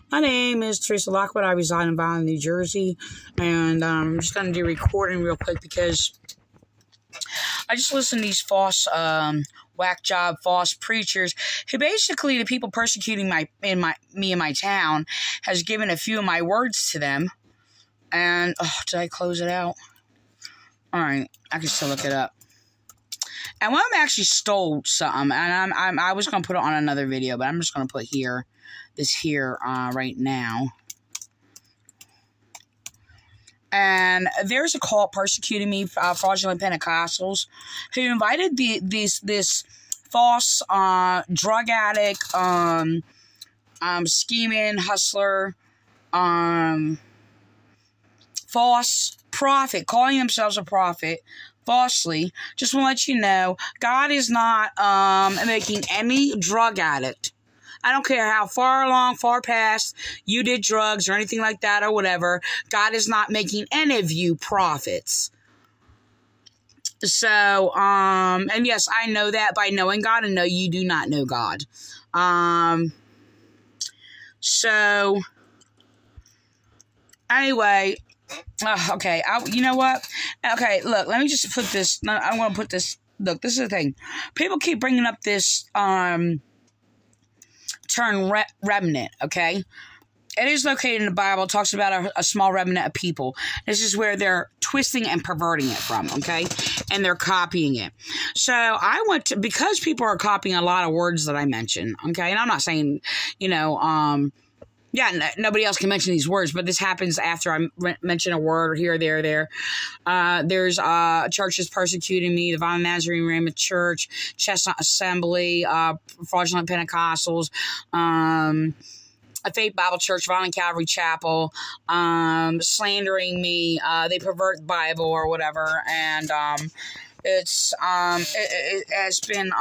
My name is Teresa Lockwood. I reside in Vineland, New Jersey, and I'm just going to do recording real quick because I just listen to these false, whack job, false preachers who basically the people persecuting me in my town has given a few of my words to them. And did I close it out? All right, I can still look it up. And one of them actually stole something, and I was gonna put it on another video, but I'm just gonna put this here right now. And there's a cult persecuting me, fraudulent Pentecostals, who invited this false drug addict, scheming hustler, false prophet, calling themselves a prophet, falsely. Just want to let you know, God is not making any drug addict. I don't care how far past you did drugs or anything like that or whatever. God is not making any of you prophets. So, and yes, I know that by knowing God, and no, you do not know God. So, anyway, okay, you know what? Okay, look, let me just put this, I'm going to put this, look, this is the thing. People keep bringing up this, term remnant, okay? It is located in the Bible. It talks about a small remnant of people. This is where they're twisting and perverting it from, okay? And they're copying it. So I went to, because people are copying a lot of words that I mentioned, okay? And I'm not saying, you know, yeah, nobody else can mention these words, but this happens after I mention a word here, there. There's churches persecuting me, the Vineland Church, Chestnut Assembly, fraudulent Pentecostals, a Faith Bible Church, Vineland Calvary Chapel, slandering me. They pervert the Bible or whatever, and it has been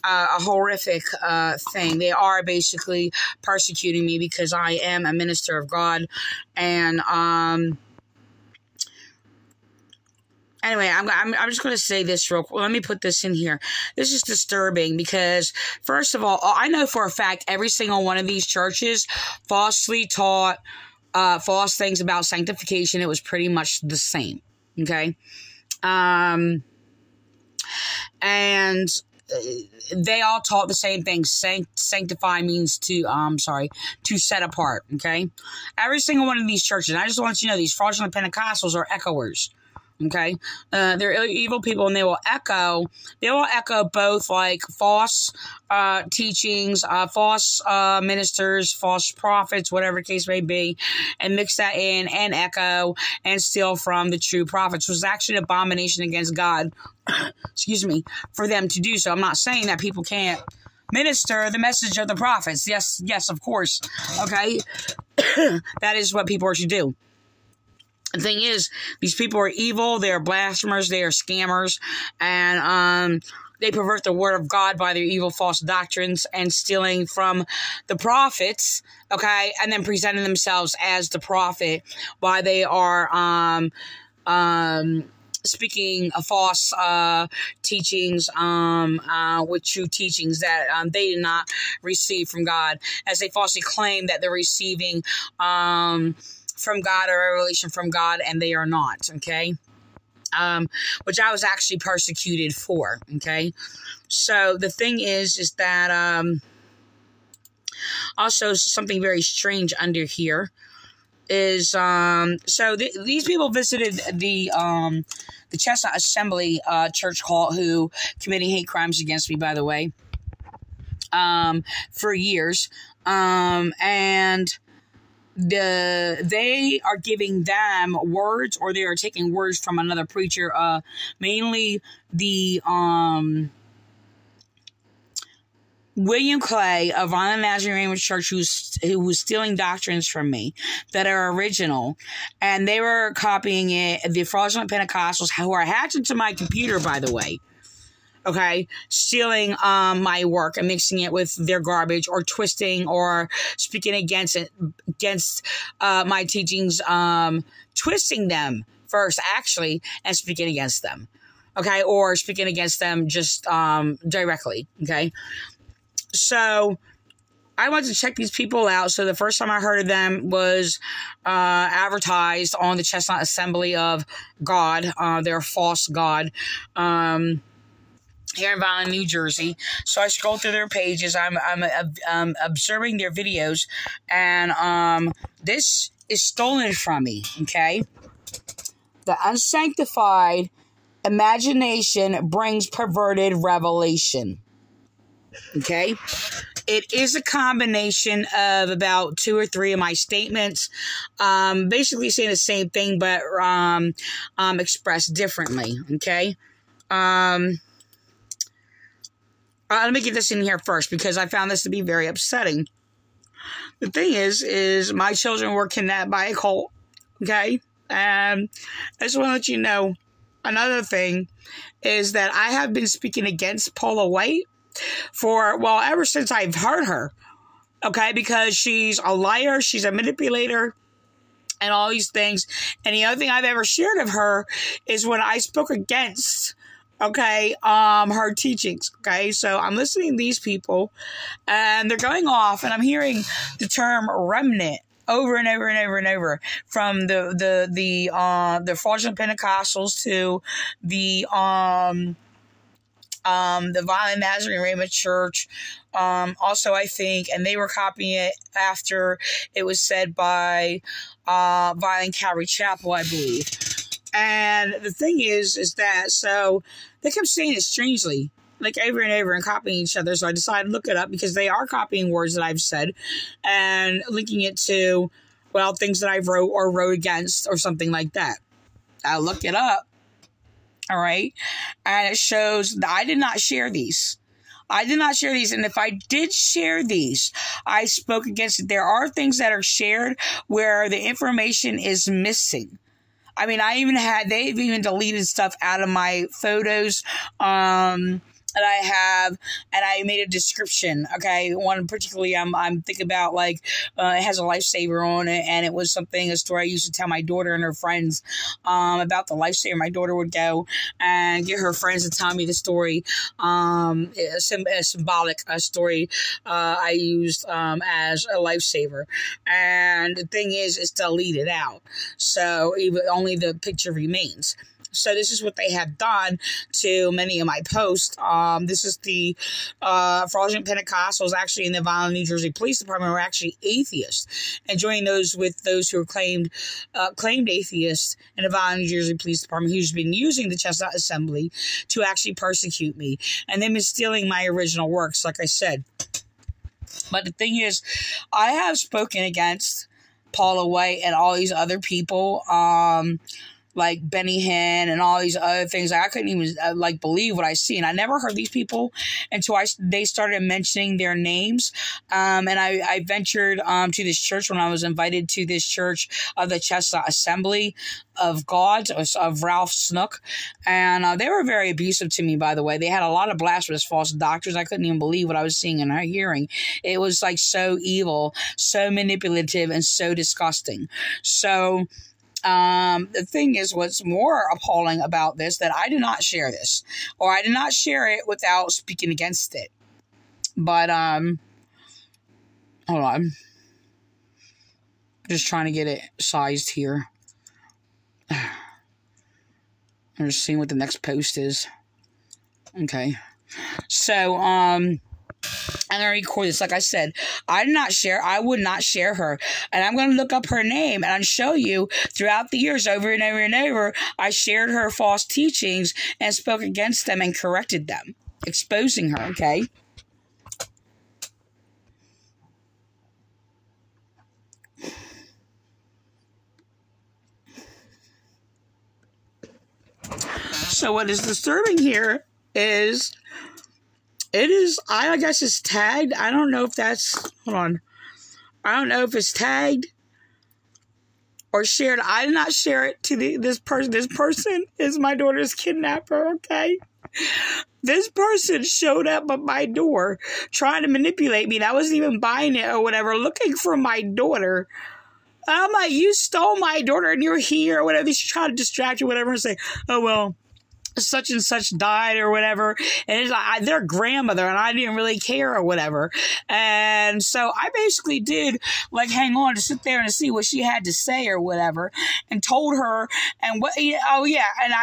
a horrific thing. They are basically persecuting me because I am a minister of God. And anyway, I'm just going to say this real quick. Let me put this in here. This is disturbing because, first of all, I know for a fact every single one of these churches falsely taught false things about sanctification. It was pretty much the same. Okay, and they all taught the same thing. Sanctify means to set apart, okay? Every single one of these churches, and I just want you to know, these fraudulent Pentecostals are echoers, okay? They're evil people, and they will echo both, like, false teachings, false ministers, false prophets, whatever the case may be, and mix that in and echo and steal from the true prophets, which is actually an abomination against God, excuse me, for them to do so. I'm not saying that people can't minister the message of the prophets. Yes, of course, okay? That is what people are to do. The thing is, these people are evil, they are blasphemers, they are scammers, and they pervert the word of God by their evil false doctrines and stealing from the prophets, okay, and then presenting themselves as the prophet while they are speaking false teachings with true teachings that they did not receive from God, as they falsely claim that they're receiving from God or revelation from God, and they are not, okay? Which I was actually persecuted for, okay? So the thing is that also something very strange under here is so these people visited the Chestnut Assembly church cult, who committing hate crimes against me, by the way, for years, and they are giving them words, or they are taking words from another preacher, mainly the William Clay of Vineland Church, who was stealing doctrines from me that are original, and they were copying it. The fraudulent Pentecostals, who are hacked into my computer, by the way, okay, stealing my work and mixing it with their garbage, or twisting or speaking against my teachings, twisting them first, actually, and speaking against them, okay, or speaking against them just directly, okay. So I went to check these people out. So the first time I heard of them was advertised on the Chestnut Assembly of God, their false God, here in Vineland, New Jersey. So I scroll through their pages. I'm observing their videos, and this is stolen from me. Okay, the unsanctified imagination brings perverted revelation. Okay, it is a combination of about 2 or 3 of my statements, basically saying the same thing, but expressed differently. Okay. Let me get this in here first because I found this to be very upsetting. The thing is my children were kidnapped by a cult. Okay, and I just want to let you know. Another thing is that I have been speaking against Paula White ever since I've heard her. Okay, because she's a liar, she's a manipulator, and all these things. And the other thing I've ever shared of her is when I spoke against, her teachings. Okay, so I'm listening to these people, and they're going off, and I'm hearing the term remnant over and over and over and over, from the fraudulent Pentecostals to the Vineland Nazarene Rhema Church. Also, I think, and they were copying it after it was said by Vineland Calvary Chapel, I believe. And the thing is that, so they kept saying it strangely, like over and over, and copying each other. So I decided to look it up because they are copying words that I've said and linking it to, things that I've wrote against or something like that. I looked it up. All right. And it shows that I did not share these. And if I did share these, I spoke against it. There are things that are shared where the information is missing. I mean, they've even deleted stuff out of my photos, that I have, and I made a description. Okay, one particularly I'm thinking about, it has a lifesaver on it, and it was a story I used to tell my daughter and her friends, about the lifesaver. My daughter would go and get her friends to tell me the story, a symbolic story, I used, as a lifesaver. And the thing is, it's deleted out. So only the picture remains. So this is what they have done to many of my posts. This is the fraudulent Pentecostals actually in the Vineland, New Jersey Police Department were actually atheists, and joining those with those who are claimed atheists in the Vineland, New Jersey Police Department, who's been using the Chestnut Assembly to actually persecute me, and they've been stealing my original works, like I said. But the thing is, I have spoken against Paula White and all these other people, like Benny Hinn and all these other things. I couldn't even believe what I see. And I never heard these people until they started mentioning their names. And I ventured to this church when I was invited to this church of the Chestnut Assembly of God, of Ralph Snook. And they were very abusive to me, by the way. They had a lot of blasphemous false doctrines. I couldn't even believe what I was seeing and hearing. It was so evil, so manipulative, and so disgusting. So the thing is, what's more appalling about this, that I did not share this, or I did not share it without speaking against it. But, hold on. Just trying to get it sized here. I'm just seeing what the next post is. Okay. So, I'm going to record this. Like I said, I would not share her. And I'm going to look up her name and show you throughout the years, over and over and over, I shared her false teachings and spoke against them and corrected them, exposing her, okay? So what is disturbing here is... I guess it's tagged. I don't know if that's, hold on. I don't know if it's tagged or shared. I did not share it to this person. This person is my daughter's kidnapper, okay? This person showed up at my door trying to manipulate me. And I wasn't even buying it or whatever, looking for my daughter. I'm like, you stole my daughter and you're here or whatever. She's trying to distract you or whatever and say, oh, well, such and such died or whatever, and it's like their grandmother, and I didn't really care or whatever. And so I basically did like hang on to sit there and see what she had to say or whatever, and told her and what. Oh yeah, and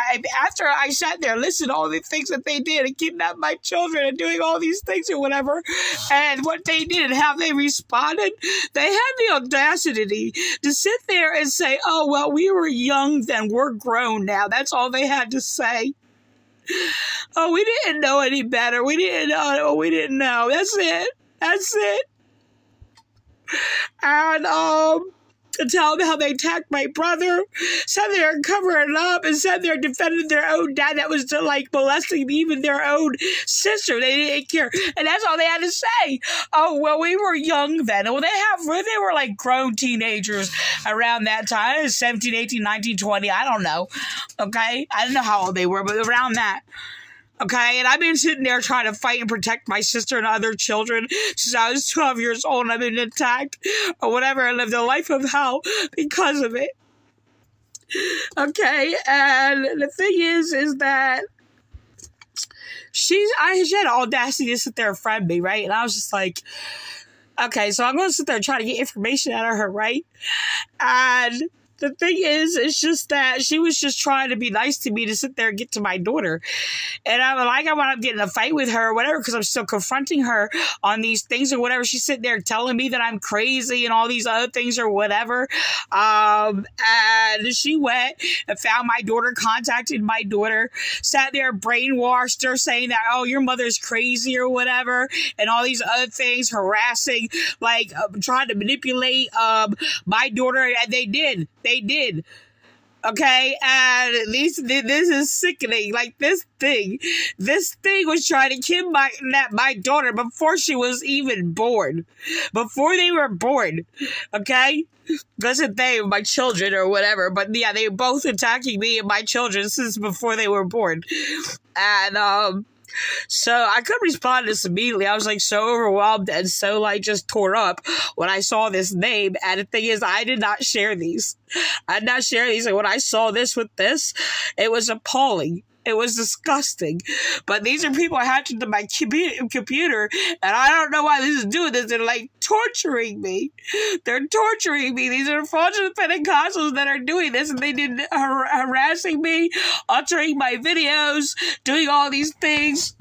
after I sat there, listened to all the things that they did and kidnapped my children and doing all these things or whatever, and what they did and how they responded, they had the audacity to sit there and say, "Oh well, we were young then, we're grown now." That's all they had to say. Oh, we didn't know any better. We didn't know. We didn't know. That's it. That's it. And to tell them how they attacked my brother, sat there and covered it up, and sat there and defended their own dad that was like molesting even their own sister. They didn't care, and that's all they had to say. Oh well, we were young then. Well, they were like grown teenagers around that time, 17, 18, 19, 20. I don't know. Okay, I don't know how old they were, but around that. Okay, and I've been sitting there trying to fight and protect my sister and other children since I was 12 years old, and I've been attacked or whatever, and lived a life of hell because of it. Okay, and the thing is that she had audacity to sit there and friend me, right? And I was just like, okay, so I'm going to sit there and try to get information out of her, right? And the thing is, it's just that she was just trying to be nice to me to sit there and get to my daughter. And I wound up getting in a fight with her or whatever because I'm still confronting her on these things or whatever. She's sitting there telling me that I'm crazy and all these other things or whatever. And she went and found my daughter, contacted my daughter, sat there, brainwashed her, saying that, oh, your mother's crazy or whatever, and all these other things, harassing, like trying to manipulate my daughter. And they did. They did. Okay, and this is sickening. Like this thing was trying to kidnap my daughter before she was even born, before they were born. Okay, doesn't they, my children or whatever? But yeah, they were both attacking me and my children since before they were born, and so I couldn't respond to this immediately. I was like so overwhelmed and so like just tore up when I saw this name. And the thing is, I did not share these. I did not share these. And when I saw this with this, it was appalling. It was disgusting. But these are people I hacked into my computer, and I don't know why this is doing this. They're like torturing me. They're torturing me. These are fraudulent Pentecostals that are doing this, and they did harassing me, altering my videos, doing all these things.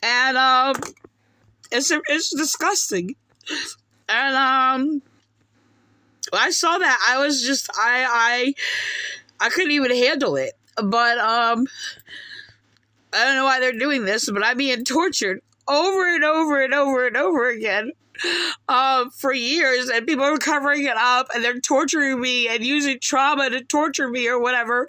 And it's disgusting. And when I saw that, I was just I couldn't even handle it. But I don't know why they're doing this, but I'm being tortured over and over and over and over again for years, and people are covering it up, and they're torturing me and using trauma to torture me or whatever,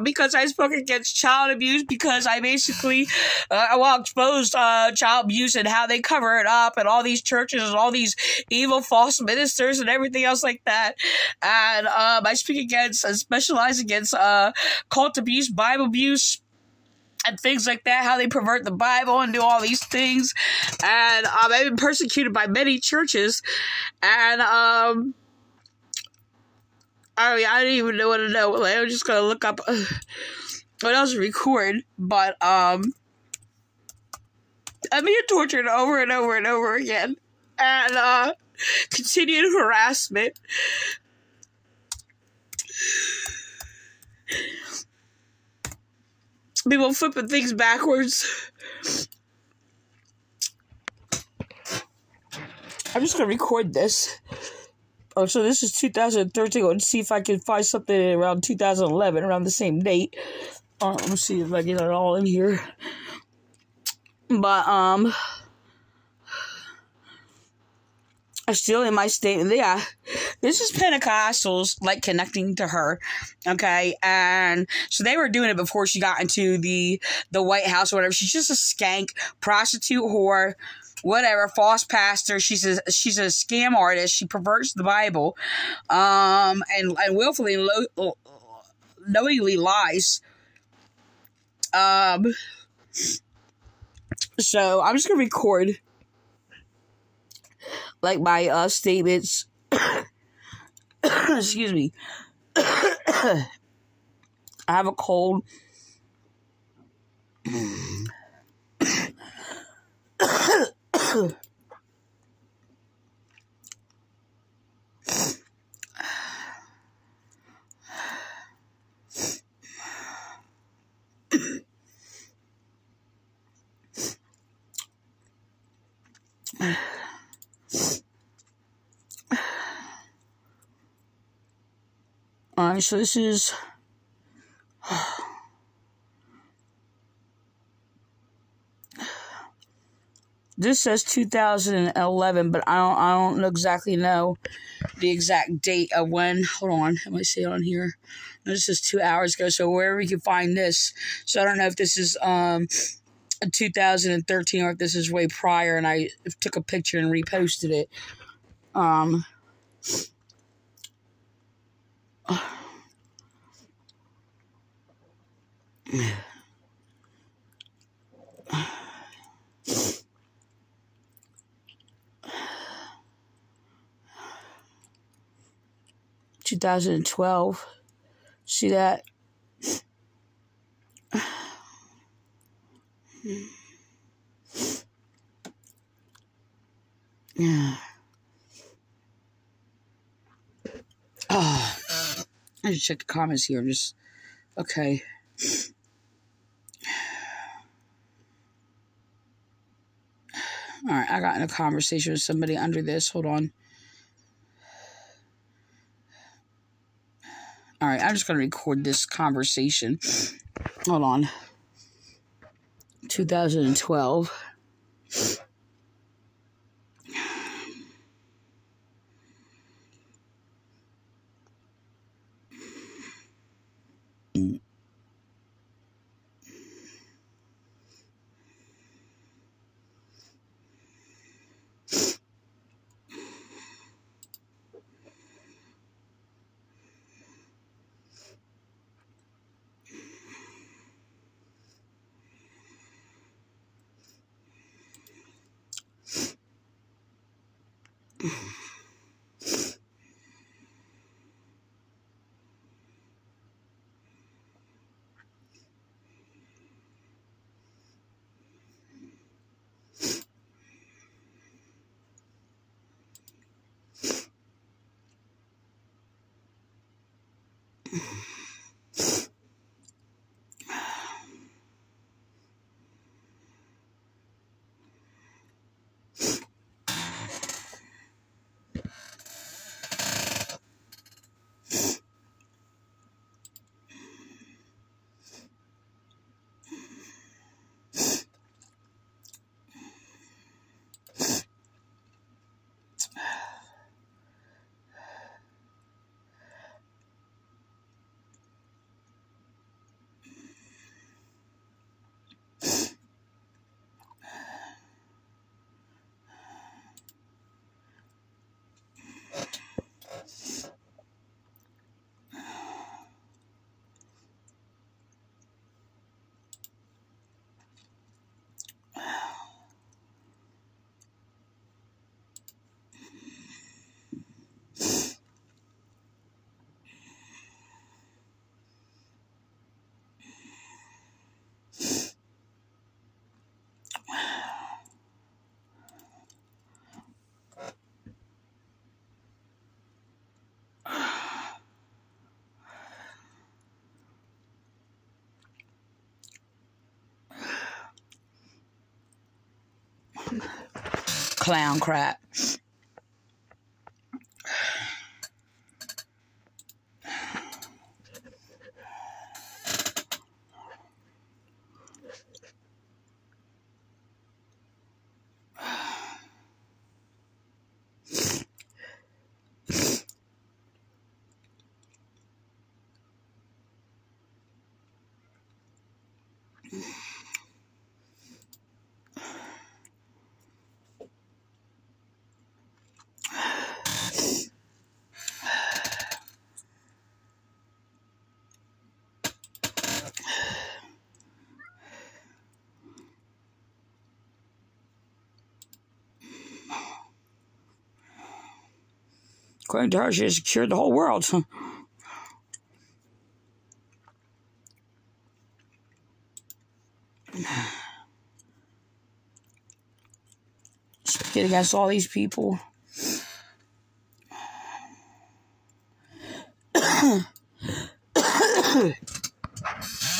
because I spoke against child abuse, because I basically exposed child abuse and how they cover it up, and all these churches and all these evil false ministers and everything else like that. And I speak against and specialize against cult abuse, Bible abuse, and things like that, how they pervert the Bible and do all these things. And I've been persecuted by many churches. And I don't even know what to know. Like, I'm just going to look up what else to record. But I'm being tortured over and over and over again. And continued harassment. People flipping things backwards. I'm just going to record this. Oh, so this is 2013. Let's see if I can find something around 2011, around the same date. Let me see if I get it all in here. But, I'm still in my statement. Yeah, this is Pentecostals, like, connecting to her, okay? And so they were doing it before she got into the White House or whatever. She's just a skank, prostitute, whore, whatever, false pastor. She's a scam artist. She perverts the Bible, and willfully, knowingly lies, So I'm just gonna record like my statements. Excuse me. I have a cold. So this says 2011, but I don't exactly know the exact date of when. Hold on, let me see it on here. This is 2 hours ago, so wherever you can find this. So I don't know if this is 2013 or if this is way prior, and I took a picture and reposted it. 2012. See that? Yeah. Oh, I should check the comments here. Okay. All right, I got in a conversation with somebody under this. Hold on. All right, I'm just going to record this conversation. Hold on. 2012. Clown crap. According to her, she has cured the whole world. Speaking against all these people.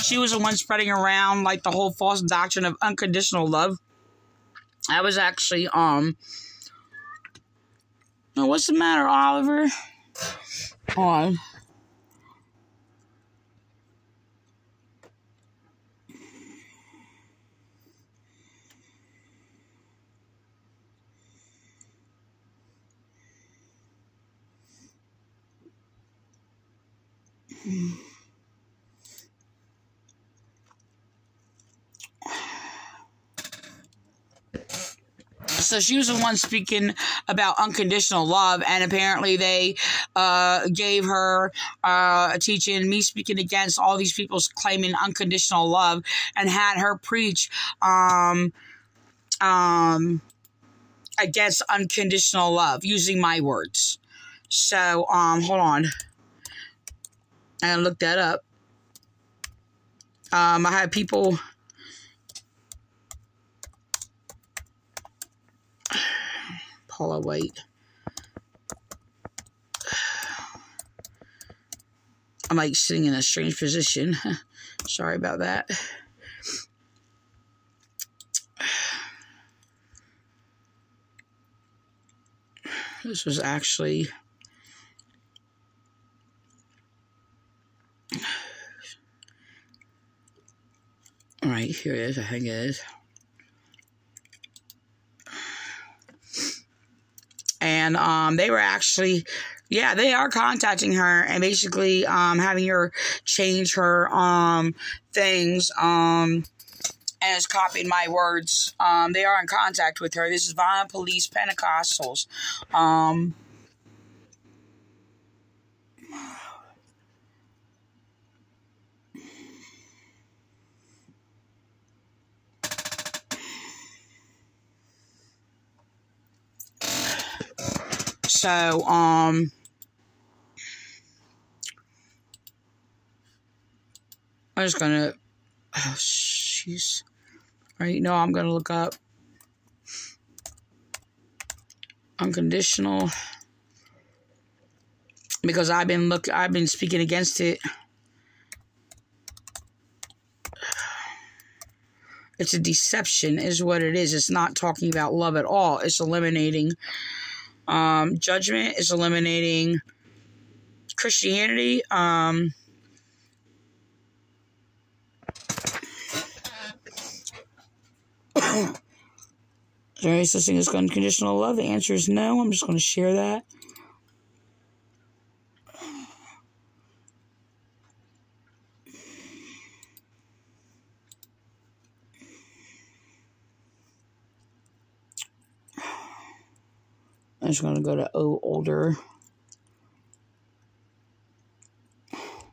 She was the one spreading around like the whole false doctrine of unconditional love. I was actually, what's the matter, Oliver? Hold on. So she was the one speaking about unconditional love, and apparently they gave her a teaching, me speaking against all these people claiming unconditional love, and had her preach against unconditional love, using my words. So, hold on. I gotta look that up. I had people... Paula, wait. I'm like sitting in a strange position. Sorry about that. This was actually... All right, here it is. I think it is. And they were actually, yeah, they are contacting her and basically having her change her things as copying my words. They are in contact with her. This is Vineland Police Pentecostals. So, I'm just gonna, oh, jeez. Right, no, I'm gonna look up unconditional, because I've been speaking against it. It's a deception, is what it is. It's not talking about love at all. It's eliminating judgment. It's eliminating Christianity. Is there any such thing as unconditional love? The answer is no. I'm just going to share that. I'm just going to go to older.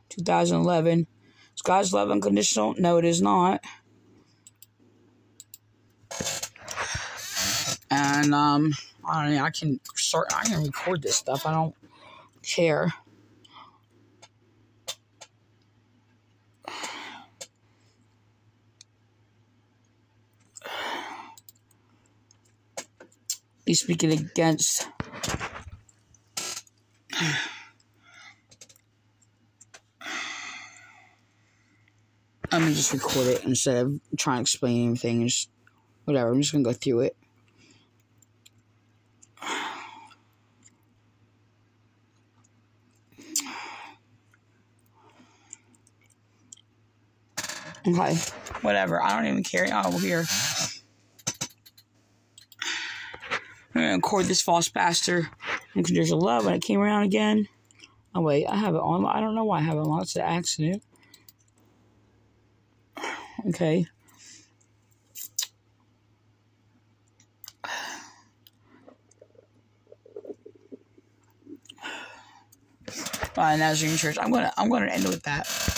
2011. Is God's love unconditional? No, it is not. And I don't know, I can record this stuff. I don't care. He's speaking against let me just record it instead of trying to explain anything. Just whatever. I'm just gonna go through it. Okay, whatever. I don't even care. Oh, here. I'm going to record this false pastor unconditional love when it came around again. Oh, wait. I have it on. I don't know why I have it on. It's an accident. Okay. Nazarene Church. I'm gonna end with that.